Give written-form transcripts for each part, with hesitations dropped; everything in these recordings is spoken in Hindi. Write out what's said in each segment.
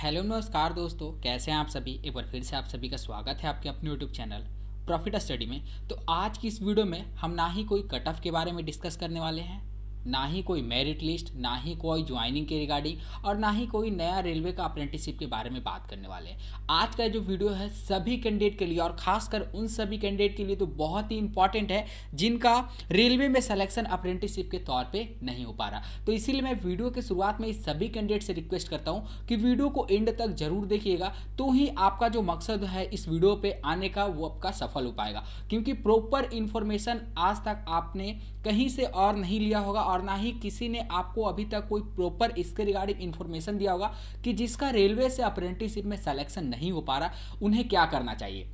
हेलो नमस्कार दोस्तों, कैसे हैं आप सभी। एक बार फिर से आप सभी का स्वागत है आपके अपने यूट्यूब चैनल प्रॉफिट स्टडी में। तो आज की इस वीडियो में हम ना ही कोई कट ऑफ के बारे में डिस्कस करने वाले हैं, ना ही कोई मेरिट लिस्ट, ना ही कोई ज्वाइनिंग के रिगार्डिंग और ना ही कोई नया रेलवे का अप्रेंटिसशिप के बारे में बात करने वाले हैं। आज का जो वीडियो है सभी कैंडिडेट के लिए और खासकर उन सभी कैंडिडेट के लिए तो बहुत ही इंपॉर्टेंट है जिनका रेलवे में सिलेक्शन अप्रेंटिसशिप के तौर पे नहीं हो पा रहा। तो इसीलिए मैं वीडियो के शुरुआत में इस सभी कैंडिडेट से रिक्वेस्ट करता हूं कि वीडियो को एंड तक जरूर देखिएगा, तो ही आपका जो मकसद है इस वीडियो पे आने का वो आपका सफल हो पाएगा। क्योंकि प्रॉपर इंफॉर्मेशन आज तक आपने कहीं से और नहीं लिया होगा और ना ही किसी ने आपको अभी तक कोई प्रॉपर इसके रिगार्डिंग इंफॉर्मेशन दिया होगा कि जिसका रेलवे से अप्रेंटिसशिप में सिलेक्शन नहीं हो पा रहा उन्हें क्या करना चाहिए।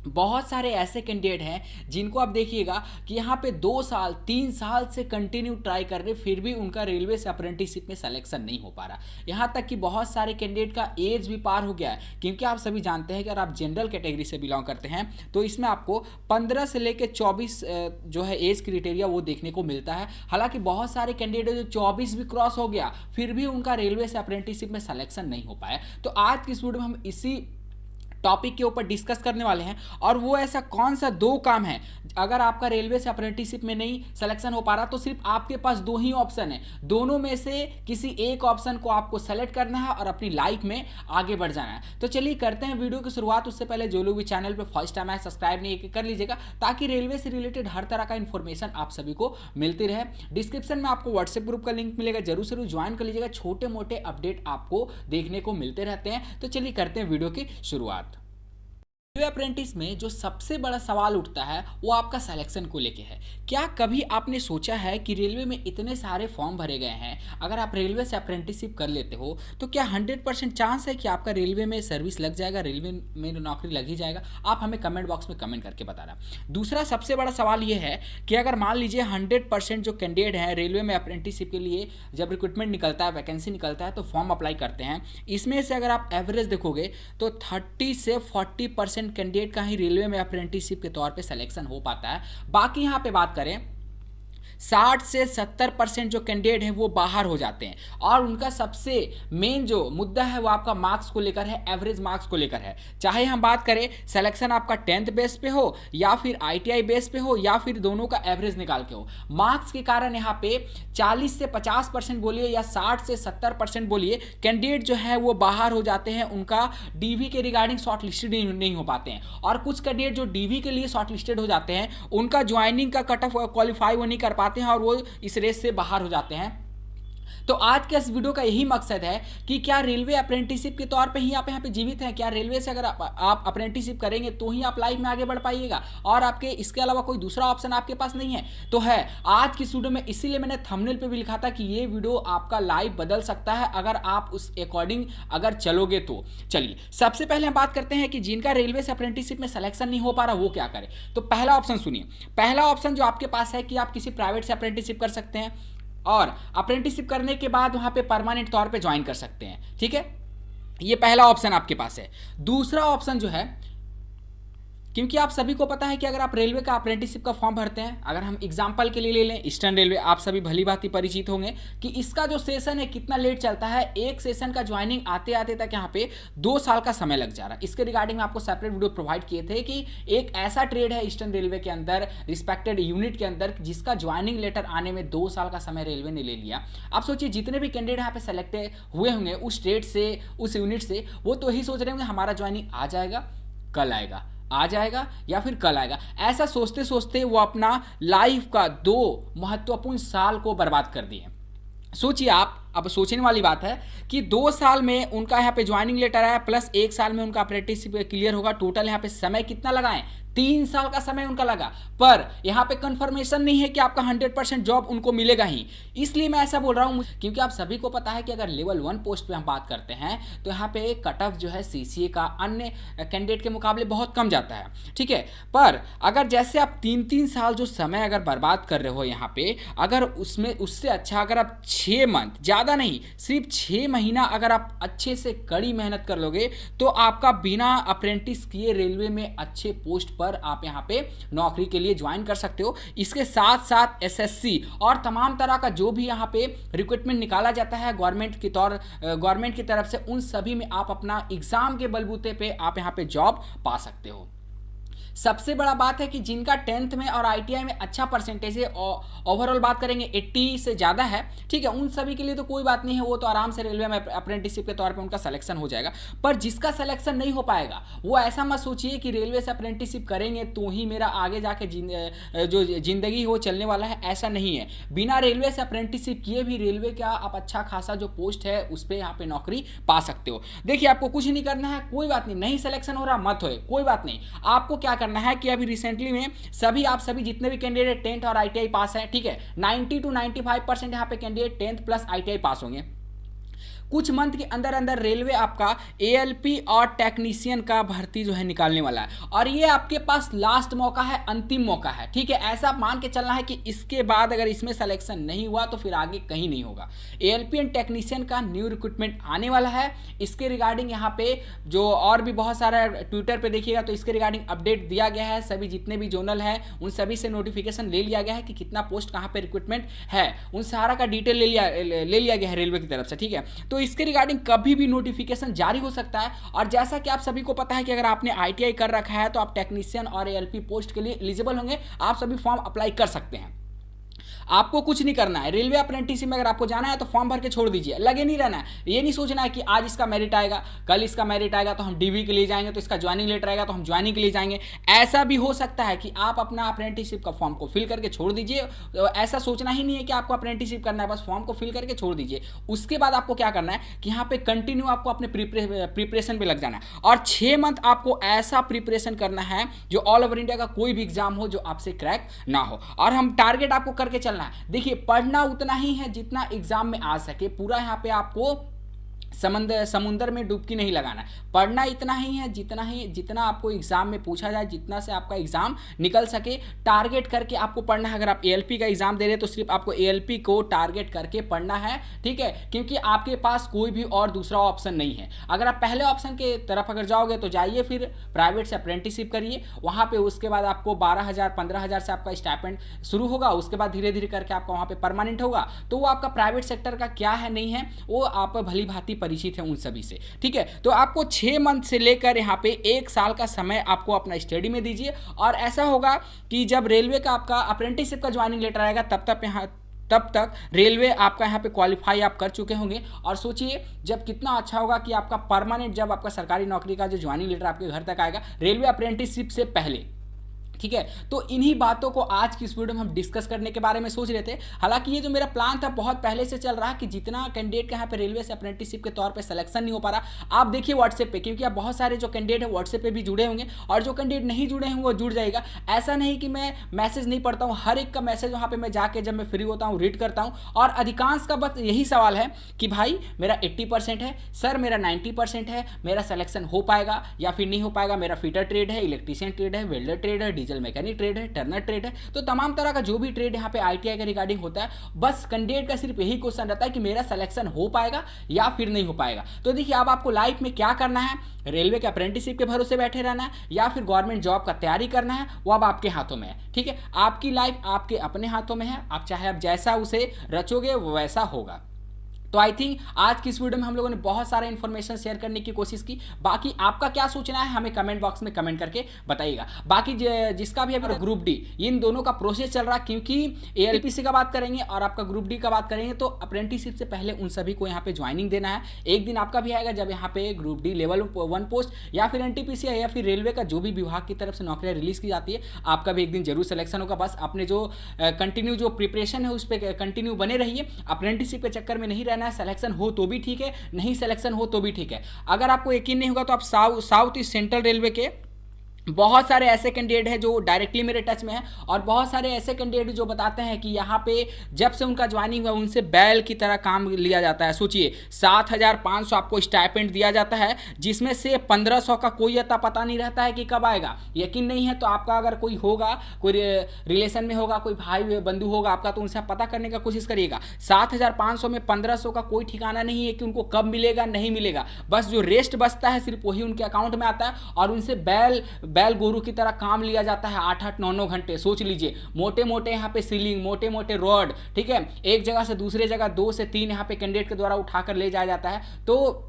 बहुत सारे ऐसे कैंडिडेट हैं जिनको आप देखिएगा कि यहाँ पे 2 साल 3 साल से कंटिन्यू ट्राई कर रहे, फिर भी उनका रेलवे से अप्रेंटिसशिप में सिलेक्शन नहीं हो पा रहा। यहाँ तक कि बहुत सारे कैंडिडेट का एज भी पार हो गया है, क्योंकि आप सभी जानते हैं कि अगर आप जनरल कैटेगरी से बिलोंग करते हैं तो इसमें आपको 15 से लेकर 24 जो है एज क्राइटेरिया वो देखने को मिलता है। हालांकि बहुत सारे कैंडिडेट जो 24 भी क्रॉस हो गया फिर भी उनका रेलवे से अप्रेंटिसशिप में सिलेक्शन नहीं हो पाया। तो आज की इस वीडियो में हम इसी टॉपिक के ऊपर डिस्कस करने वाले हैं। और वो ऐसा कौन सा 2 काम है, अगर आपका रेलवे से अप्रेंटिसशिप में नहीं सिलेक्शन हो पा रहा तो सिर्फ आपके पास 2 ही ऑप्शन है, दोनों में से किसी एक ऑप्शन को आपको सेलेक्ट करना है और अपनी लाइफ में आगे बढ़ जाना है। तो चलिए करते हैं वीडियो की शुरुआत। उससे पहले जो लोग भी चैनल पर फर्स्ट टाइम आए सब्सक्राइब नहीं कर लीजिएगा, ताकि रेलवे से रिलेटेड हर तरह का इंफॉर्मेशन आप सभी को मिलती रहे। डिस्क्रिप्शन में आपको व्हाट्सएप ग्रुप का लिंक मिलेगा, जरूर से ज्वाइन कर लीजिएगा। छोटे मोटे अपडेट आपको देखने को मिलते रहते हैं। तो चलिए करते हैं वीडियो की शुरुआत। रेलवे अप्रेंटिस में जो सबसे बड़ा सवाल उठता है वो आपका सिलेक्शन को लेके है। क्या कभी आपने सोचा है कि रेलवे में इतने सारे फॉर्म भरे गए हैं, अगर आप रेलवे से अप्रेंटिसशिप कर लेते हो तो क्या 100% चांस है कि आपका रेलवे में सर्विस लग जाएगा, रेलवे में नौकरी लग ही जाएगा? आप हमें कमेंट बॉक्स में कमेंट करके बताना। दूसरा सबसे बड़ा सवाल ये है कि अगर मान लीजिए 100% जो कैंडिडेट हैं रेलवे में अप्रेंटिसशिप के लिए जब रिक्रूटमेंट निकलता है, वैकेंसी निकलता है तो फॉर्म अप्लाई करते हैं, इसमें से अगर आप एवरेज देखोगे तो 30 से 40% कैंडिडेट का ही रेलवे में अप्रेंटिसशिप के तौर पे सिलेक्शन हो पाता है। बाकी यहां पे बात करें 60 से 70% जो कैंडिडेट हैं वो बाहर हो जाते हैं। और उनका सबसे मेन जो मुद्दा है वो आपका मार्क्स को लेकर है, एवरेज मार्क्स को लेकर है। चाहे हम बात करें सिलेक्शन आपका 10th बेस पे हो या फिर ITI बेस पे हो या फिर दोनों का एवरेज निकाल के हो, मार्क्स के कारण यहाँ पे 40 से 50% बोलिए या 60 से 70% बोलिए कैंडिडेट जो है वो बाहर हो जाते हैं, उनका DV के रिगार्डिंग शॉर्ट लिस्टेड नहीं हो पाते हैं। और कुछ कैंडिडेट जो DV के लिए शॉर्ट लिस्टेड हो जाते हैं उनका ज्वाइनिंग का कट ऑफ क्वालिफाई वो नहीं कर पाते हैं और वो इस रेस से बाहर हो जाते हैं। तो आज के इस वीडियो का यही मकसद है कि क्या रेलवे अप्रेंटिसशिप के तौर पे ही आप यहाँ पे जीवित हैं, क्या रेलवे से अगर आप अप्रेंटिसशिप करेंगे तो ही आप लाइफ में आगे बढ़ पाइएगा और आपके इसके अलावा कोई दूसरा ऑप्शन आपके पास नहीं है? तो है आज की वीडियो में, इसीलिए मैंने थंबनेल पे भी लिखा था कि ये वीडियो आपका लाइफ बदल सकता है अगर आप उस अकॉर्डिंग अगर चलोगे तो। चलिए सबसे पहले हम बात करते हैं कि जिनका रेलवे से अप्रेंटिसशिप में सिलेक्शन नहीं हो पा रहा वो क्या करें। तो पहला ऑप्शन सुनिए, पहला ऑप्शन जो आपके पास है कि आप किसी प्राइवेट से अप्रेंटिसशिप कर सकते हैं और अप्रेंटिसशिप करने के बाद वहां पे परमानेंट तौर पे ज्वाइन कर सकते हैं। ठीक है, ये पहला ऑप्शन आपके पास है। दूसरा ऑप्शन जो है, क्योंकि आप सभी को पता है कि अगर आप रेलवे का अप्रेंटिसशिप का फॉर्म भरते हैं, अगर हम एग्जांपल के लिए ले लें ईस्टर्न रेलवे, आप सभी भली भांति परिचित होंगे कि इसका जो सेशन है कितना लेट चलता है। एक सेशन का ज्वाइनिंग आते आते तक यहाँ पे 2 साल का समय लग जा रहा है। इसके रिगार्डिंग में आपको सेपरेट वीडियो प्रोवाइड किए थे कि एक ऐसा ट्रेड है ईस्टर्न रेलवे के अंदर, रिस्पेक्टेड यूनिट के अंदर, जिसका ज्वाइनिंग लेटर आने में 2 साल का समय रेलवे ने ले लिया। आप सोचिए जितने भी कैंडिडेट यहाँ पे सेलेक्ट हुए होंगे उस ट्रेड से, उस यूनिट से, वो तो यही सोच रहे होंगे हमारा ज्वाइनिंग आ जाएगा, कल आएगा, आ जाएगा या फिर कल आएगा। ऐसा सोचते सोचते वो अपना लाइफ का 2 महत्वपूर्ण साल को बर्बाद कर दिए। सोचिए आप, अब सोचने वाली बात है कि 2 साल में उनका यहाँ पे ज्वाइनिंग लेटर आया प्लस 1 साल में उनका अप्रेंटिसशिप क्लियर होगा, टोटल यहाँ पे समय कितना लगाएं? 3 साल का समय उनका लगा। पर यहाँ पे कंफर्मेशन नहीं है कि आपका 100% जॉब उनको मिलेगा ही। इसलिए मैं ऐसा बोल रहा हूँ क्योंकि आप सभी को पता है कि अगर लेवल 1 पोस्ट पे हम बात करते हैं तो यहाँ पे कट ऑफ जो है CCA का अन्य कैंडिडेट के मुकाबले बहुत कम जाता है। ठीक है, पर अगर जैसे आप 3-3 साल जो समय अगर बर्बाद कर रहे हो यहाँ पे, अगर उसमें उससे अच्छा अगर आप 6 मंथ, ज़्यादा नहीं सिर्फ 6 महीना अगर आप अच्छे से कड़ी मेहनत कर लोगे तो आपका बिना अप्रेंटिस किए रेलवे में अच्छे पोस्ट पर आप यहाँ पे नौकरी के लिए ज्वाइन कर सकते हो। इसके साथ साथ एसएससी और तमाम तरह का जो भी यहाँ पे रिक्रूटमेंट निकाला जाता है गवर्नमेंट की तरफ से, उन सभी में आप अपना एग्जाम के बलबूते पे आप यहाँ पे जॉब पा सकते हो। सबसे बड़ा बात है कि जिनका 10th में और आईटीआई में अच्छा परसेंटेज है, ओवरऑल बात करेंगे 80 से ज़्यादा है, ठीक है, उन सभी के लिए तो कोई बात नहीं है, वो तो आराम से रेलवे में अप्रेंटिसशिप के तौर पे उनका सिलेक्शन हो जाएगा। पर जिसका सिलेक्शन नहीं हो पाएगा वो ऐसा मत सोचिए कि रेलवे से अप्रेंटिसशिप करेंगे तो ही मेरा आगे जाके जो जिंदगी हो चलने वाला है, ऐसा नहीं है। बिना रेलवे से अप्रेंटिसशिप किए भी रेलवे का आप अच्छा खासा जो पोस्ट है उस पर यहाँ पे नौकरी पा सकते हो। देखिए, आपको कुछ नहीं करना है, कोई बात नहीं सिलेक्शन हो रहा मत होए, कोई बात नहीं। आपको क्या करना है कि अभी रिसेंटली में आप सभी जितने भी कैंडिडेट 10th और आईटीआई पास हैं, ठीक है, 90 to 95% यहाँ पे candidate 10th plus ITI pass होंगे। कुछ मंथ के अंदर अंदर रेलवे आपका एएलपी और टेक्नीशियन का भर्ती जो है निकालने वाला है, और ये आपके पास लास्ट मौका है, अंतिम मौका है, ठीक है। ऐसा मान के चलना है कि इसके बाद अगर इसमें सिलेक्शन नहीं हुआ तो फिर आगे कहीं नहीं होगा। एएलपी एंड टेक्नीशियन का न्यू रिक्रूटमेंट आने वाला है। इसके रिगार्डिंग यहाँ पे जो और भी बहुत सारा ट्विटर पे देखिएगा तो इसके रिगार्डिंग अपडेट दिया गया है। सभी जितने भी जोनल है उन सभी से नोटिफिकेशन ले लिया गया है कि कितना पोस्ट कहाँ पे रिक्रूटमेंट है, उन सारा का डिटेल ले लिया गया है रेलवे की तरफ से, ठीक है। तो इसके रिगार्डिंग कभी भी नोटिफिकेशन जारी हो सकता है। और जैसा कि आप सभी को पता है कि अगर आपने आईटीआई कर रखा है तो आप टेक्नीशियन और एएलपी पोस्ट के लिए एलिजिबल होंगे, आप सभी फॉर्म अप्लाई कर सकते हैं। आपको कुछ नहीं करना है, रेलवे अप्रेंटिसशिप में अगर आपको जाना है तो फॉर्म भर के छोड़ दीजिए, लगे नहीं रहना है। ये नहीं सोचना है कि आज इसका मेरिट आएगा, कल इसका मेरिट आएगा तो हम डीवी के लिए जाएंगे, तो इसका ज्वाइनिंग लेटर आएगा तो हम ज्वाइनिंग के लिए जाएंगे। ऐसा भी हो सकता है कि आप अपना अप्रेंटिसशिप का फॉर्म को फिल करके छोड़ दीजिए। तो ऐसा सोचना ही नहीं है कि आपको अप्रेंटिसशिप करना है, बस फॉर्म को फिल करके छोड़ दीजिए। उसके बाद आपको क्या करना है कि यहाँ पे कंटिन्यू आपको अपने प्रिपरेशन पे लग जाना है, और 6 मंथ आपको ऐसा प्रिपरेशन करना है जो ऑल ओवर इंडिया का कोई भी एग्जाम हो जो आपसे क्रैक ना हो। और हम टारगेट आपको करके चलना है। देखिए, पढ़ना उतना ही है जितना एग्जाम में आ सके, पूरा यहाँ पे आपको समुंदर में डुबकी नहीं लगाना। पढ़ना इतना ही है जितना आपको एग्जाम में पूछा जाए, जितना से आपका एग्जाम निकल सके, टारगेट करके आपको पढ़ना है। अगर आप एएलपी का एग्जाम दे रहे हैं तो सिर्फ आपको एएलपी को टारगेट करके पढ़ना है, ठीक है, क्योंकि आपके पास कोई भी और दूसरा ऑप्शन नहीं है। अगर आप पहले ऑप्शन के तरफ अगर जाओगे तो जाइए फिर प्राइवेट से अप्रेंटिसशिप करिए, वहाँ पे उसके बाद आपको 12,000 15,000 से आपका स्टाइपेंड शुरू होगा, उसके बाद धीरे धीरे करके आपका वहाँ पे परमानेंट होगा। तो वो आपका प्राइवेट सेक्टर का क्या है नहीं है वो आप भली भांति परिचित है उन सभी से, ठीक है। तो आपको 6 मंथ से लेकर यहाँ पे 1 साल का समय आपको अपना स्टडी में दीजिए, और ऐसा होगा कि जब रेलवे का आपका अप्रेंटिसशिप का ज्वाइनिंग लेटर आएगा तब तक रेलवे आपका यहाँ पे क्वालिफाई आप कर चुके होंगे। और सोचिए जब कितना अच्छा होगा कि आपका परमानेंट, जब आपका सरकारी नौकरी का जो ज्वाइनिंग लेटर आपके घर तक आएगा रेलवे अप्रेंटिसशिप से पहले, ठीक है। तो इन्हीं बातों को आज की इस वीडियो में हम डिस्कस करने के बारे में सोच रहे थे। हालांकि ये जो मेरा प्लान था बहुत पहले से चल रहा है कि जितना कैंडिडेट का यहाँ पे रेलवे से अप्रेंटिसशिप के तौर पे सिलेक्शन नहीं हो पा रहा, आप देखिए व्हाट्सएप पे, क्योंकि आप बहुत सारे जो कैंडिडेट है व्हाट्सएप पे भी जुड़े होंगे, और जो कैंडिडेट नहीं जुड़े होंगे वो जुड़ जाएगा। ऐसा नहीं कि मैं मैसेज नहीं पढ़ता हूँ, हर एक का मैसेज वहाँ पर मैं जाके जब मैं फ्री होता हूँ रीड करता हूँ। और अधिकांश का बस यही सवाल है कि भाई मेरा 80% है, सर मेरा 90% है, मेरा सिलेक्शन हो पाएगा या फिर नहीं हो पाएगा। मेरा फिटर ट्रेड है, इलेक्ट्रीशियन ट्रेड है, वेल्डर ट्रेड है, डीजल मैकेनिक ट्रेड है, टर्नर ट्रेड है, तो तमाम तरह का जो भी ट्रेड यहाँ पे आईटीआई के रिगार्डिंग होता है, बस कैंडिडेट का सिर्फ यही क्वेश्चन रहता है कि मेरा सिलेक्शन हो पाएगा या फिर नहीं हो पाएगा। तो देखिए, अब आपको लाइफ में क्या करना है, रेलवे के अप्रेंटिसशिप के भरोसे बैठे रहना है या फिर गवर्नमेंट जॉब का तैयारी करना है, वो अब आपके हाथों में है, ठीक है। आपकी लाइफ आपके अपने हाथों में है, आप चाहे आप जैसा उसे रचोगे वैसा होगा। तो आई थिंक आज की इस वीडियो में हम लोगों ने बहुत सारा इन्फॉर्मेशन शेयर करने की कोशिश की। बाकी आपका क्या सोचना है हमें कमेंट बॉक्स में कमेंट करके बताइएगा। बाकी जिसका भी अभी ग्रुप डी, इन दोनों का प्रोसेस चल रहा है, क्योंकि एएलपीसी का बात करेंगे और आपका ग्रुप डी का बात करेंगे तो अप्रेंटिसशिप से पहले उन सभी को यहाँ पे ज्वाइनिंग देना है। एक दिन आपका भी आएगा जब यहाँ पे ग्रुप डी लेवल 1 पोस्ट या फिर एनटीपीसी या फिर रेलवे का जो भी विभाग की तरफ से नौकरियाँ रिलीज की जाती है, आपका भी एक दिन जरूर सिलेक्शन होगा। बस अपने जो कंटिन्यू जो प्रिपरेशन है उस पर कंटिन्यू बने रहिए, अप्रेंटिसशिप के चक्कर में नहीं रहना है। सिलेक्शन हो तो भी ठीक है, नहीं सिलेक्शन हो तो भी ठीक है। अगर आपको यकीन नहीं होगा तो आप साउथ ईस्ट सेंट्रल रेलवे के बहुत सारे ऐसे कैंडिडेट हैं जो डायरेक्टली मेरे टच में हैं, और बहुत सारे ऐसे कैंडिडेट जो बताते हैं कि यहाँ पे जब से उनका ज्वाइनिंग हुआ उनसे बैल की तरह काम लिया जाता है। सोचिए 7,500 आपको स्टाइपेंड दिया जाता है, जिसमें से 1,500 का कोई अता पता नहीं रहता है कि कब आएगा। यकीन नहीं है तो आपका अगर कोई होगा, कोई रिलेशन में होगा, कोई भाई बंधु होगा आपका, तो उनसे पता करने का कोशिश करिएगा। 7,500 में 1,500 का कोई ठिकाना नहीं है कि उनको कब मिलेगा नहीं मिलेगा। बस जो रेस्ट बचता है सिर्फ वही उनके अकाउंट में आता है, और उनसे बैल गोरू की तरह काम लिया जाता है 8-8 9-9 घंटे। सोच लीजिए, मोटे मोटे यहाँ पे सीलिंग, मोटे मोटे रॉड, ठीक है, एक जगह से दूसरे जगह 2 से 3 यहाँ पे कैंडिडेट के द्वारा उठाकर ले जाया जाता है। तो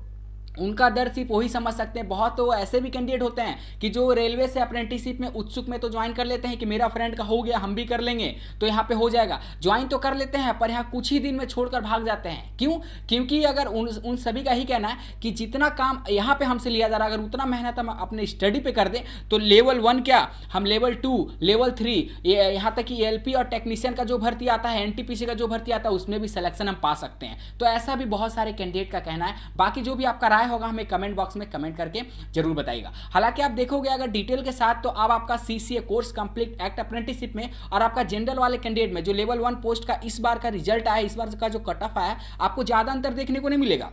उनका दर्द सिर्फ वही समझ सकते हैं। बहुत तो ऐसे भी कैंडिडेट होते हैं कि जो रेलवे से अप्रेंटिसशिप में उत्सुक में तो ज्वाइन कर लेते हैं कि मेरा फ्रेंड का हो गया, हम भी कर लेंगे तो यहाँ पे हो जाएगा, ज्वाइन तो कर लेते हैं, पर यहाँ कुछ ही दिन में छोड़कर भाग जाते हैं। क्यों? क्योंकि अगर उन सभी का ही कहना है कि जितना काम यहाँ पे हमसे लिया जा रहा है, अगर उतना मेहनत हम अपने स्टडी पे कर दें तो लेवल 1 क्या, हम लेवल 2, लेवल 3, यहाँ तक कि एलपी और टेक्नीशियन का जो भर्ती आता है, एनटीपीसी का जो भर्ती आता है, उसमें भी सिलेक्शन हम पा सकते हैं। तो ऐसा भी बहुत सारे कैंडिडेट का कहना है। बाकी जो भी आपका राय होगा हमें कमेंट बॉक्स में कमेंट करके जरूर बताइएगा। हालांकि आप देखोगे अगर डिटेल के साथ तो अब आपका CCA course complete act apprenticeship में और आपका जनरल वाले कैंडिडेट में जो लेवल 1 पोस्ट का इस बार का रिजल्ट आया, इस बार का जो कट ऑफ आया, आपको ज्यादा अंतर देखने को नहीं मिलेगा।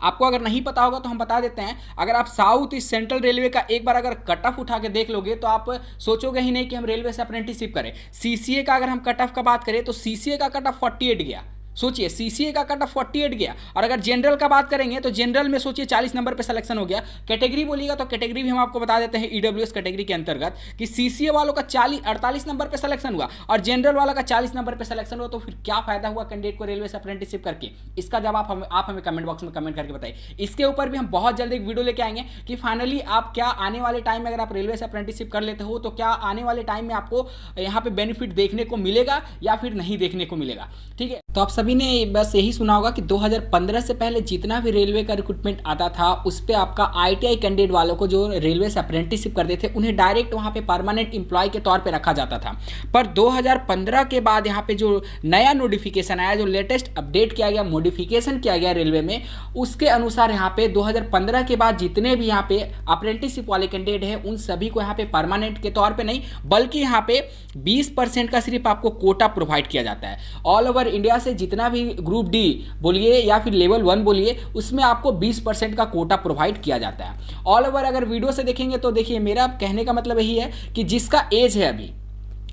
आपको अगर नहीं पता होगा तो हम बता देते हैं, अगर आप साउथ ईस्ट सेंट्रल रेलवे का एक बार अगर कट ऑफ उठा के देख लोगे तो आप सोचोगे ही नहीं कि हम रेलवे से अप्रेंटिसशिप करें। सीसीए का अगर हम कट ऑफ का बात करें तो सीसीए का कट ऑफ 48 गया। सोचिए, सीसीए का कट ऑफ 48 गया। और अगर जनरल का बात करेंगे तो जनरल में सोचिए 40 नंबर पे सिलेक्शन हो गया। कैटेगरी बोलिएगा तो कैटेगरी भी हम आपको बता देते हैं ईडब्ल्यूएस कैटेगरी के अंतर्गत कि सीसीए वालों का 48 नंबर पे सिलेक्शन हुआ और जनरल वाला का 40 नंबर पे सिलेक्शन हुआ। तो फिर क्या फायदा हुआ कैंडिडेट को रेलवे से अप्रेंटिसशिप करके? इसका जवाब आप हमें कमेंट बॉक्स में कमेंट करके बताइए। इसके ऊपर भी हम बहुत जल्द एक वीडियो लेके आएंगे कि फाइनली आप क्या आने वाले टाइम में अगर आप रेलवे से अप्रेंटिसशिप कर लेते हो तो क्या आने वाले टाइम में आपको यहाँ पे बेनिफिट देखने को मिलेगा या फिर नहीं देखने को मिलेगा। ठीक है, तो आप सभी ने बस यही सुना होगा कि 2015 से पहले जितना भी रेलवे का रिक्रूटमेंट आता था उस पर आपका आईटीआई कैंडिडेट वालों को जो रेलवे से अप्रेंटिसशिप करते थे उन्हें डायरेक्ट वहाँ पे परमानेंट एम्प्लॉय के तौर पे रखा जाता था। पर 2015 के बाद यहाँ पे जो नया नोटिफिकेशन आया, जो लेटेस्ट अपडेट किया गया, मॉडिफिकेशन किया गया रेलवे में, उसके अनुसार यहाँ पे 2015 के बाद जितने भी यहाँ पे अप्रेंटिसशिप वाले कैंडिडेट हैं उन सभी को यहाँ पे परमानेंट के तौर पर नहीं बल्कि यहाँ पे 20% का सिर्फ आपको कोटा प्रोवाइड किया जाता है। ऑल ओवर इंडिया से जितना भी ग्रुप डी बोलिए या फिर लेवल 1 बोलिए, उसमें आपको 20% का कोटा प्रोवाइड किया जाता है। ऑल ओवर अगर वीडियो से देखेंगे तो देखिए, मेरा कहने का मतलब यही है कि जिसका एज है, अभी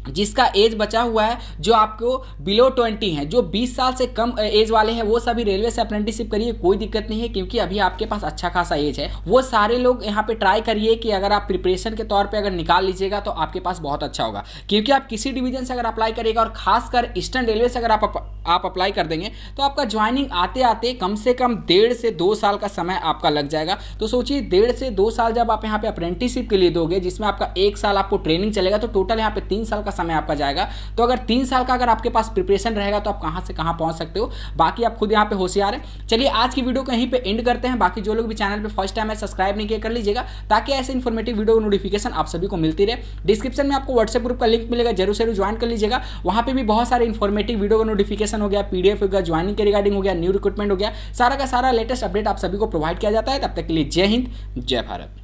जिसका एज बचा हुआ है, जो आपको बिलो 20 है, जो 20 साल से कम एज वाले हैं, वो सभी रेलवे से अप्रेंटिसशिप करिए, कोई दिक्कत नहीं है क्योंकि अभी आपके पास अच्छा खासा एज है। वो सारे लोग यहाँ पे ट्राई करिए कि अगर आप प्रिपरेशन के तौर पे अगर निकाल लीजिएगा तो आपके पास बहुत अच्छा होगा। क्योंकि आप किसी डिवीजन से अगर अप्लाई करिएगा और खासकर ईस्टर्न रेलवे से अगर आप अप्लाई कर देंगे तो आपका ज्वाइनिंग आते आते कम से कम 1.5 से 2 साल का समय आपका लग जाएगा। तो सोचिए 1.5 से 2 साल जब आप यहाँ पे अप्रेंटिसशिप के लिए दोगे, जिसमें आपका 1 साल आपको ट्रेनिंग चलेगा, तो टोटल यहाँ पे 3 साल का समय आपका जाएगा। तो अगर 3 साल का अगर आपके पास प्रिपरेशन रहेगा तो आप कहां से कहां पहुंच सकते हो। बाकी आप खुद यहां पे होशियार हैं। चलिए आज की वीडियो को यहीं पे एंड करते हैं। बाकी जो लोग भी चैनल पे फर्स्ट टाइम है सब्सक्राइब नहीं किया कर लीजिएगा ताकि ऐसे इन्फॉर्मेटिव वीडियो नोटिफिकेशन आप सभी को मिलती रहे। डिस्क्रिप्शन में आपको व्हाट्सएप ग्रुप का लिंक मिलेगा, जरूर से ज्वाइन कर लीजिएगा। वहां पे भी बहुत सारे इन्फॉर्मेटिव वीडियो का नोटिफिकेशन हो गया, पीडीएफ हो गया, ज्वाइनिंग के रिगार्डिंग हो गया, न्यू रिक्रूटमेंट हो गया, सारा का सारा लेटेस्ट अपडेट आप सभी को प्रोवाइड किया जाता है। तब तक के लिए जय हिंद, जय भारत।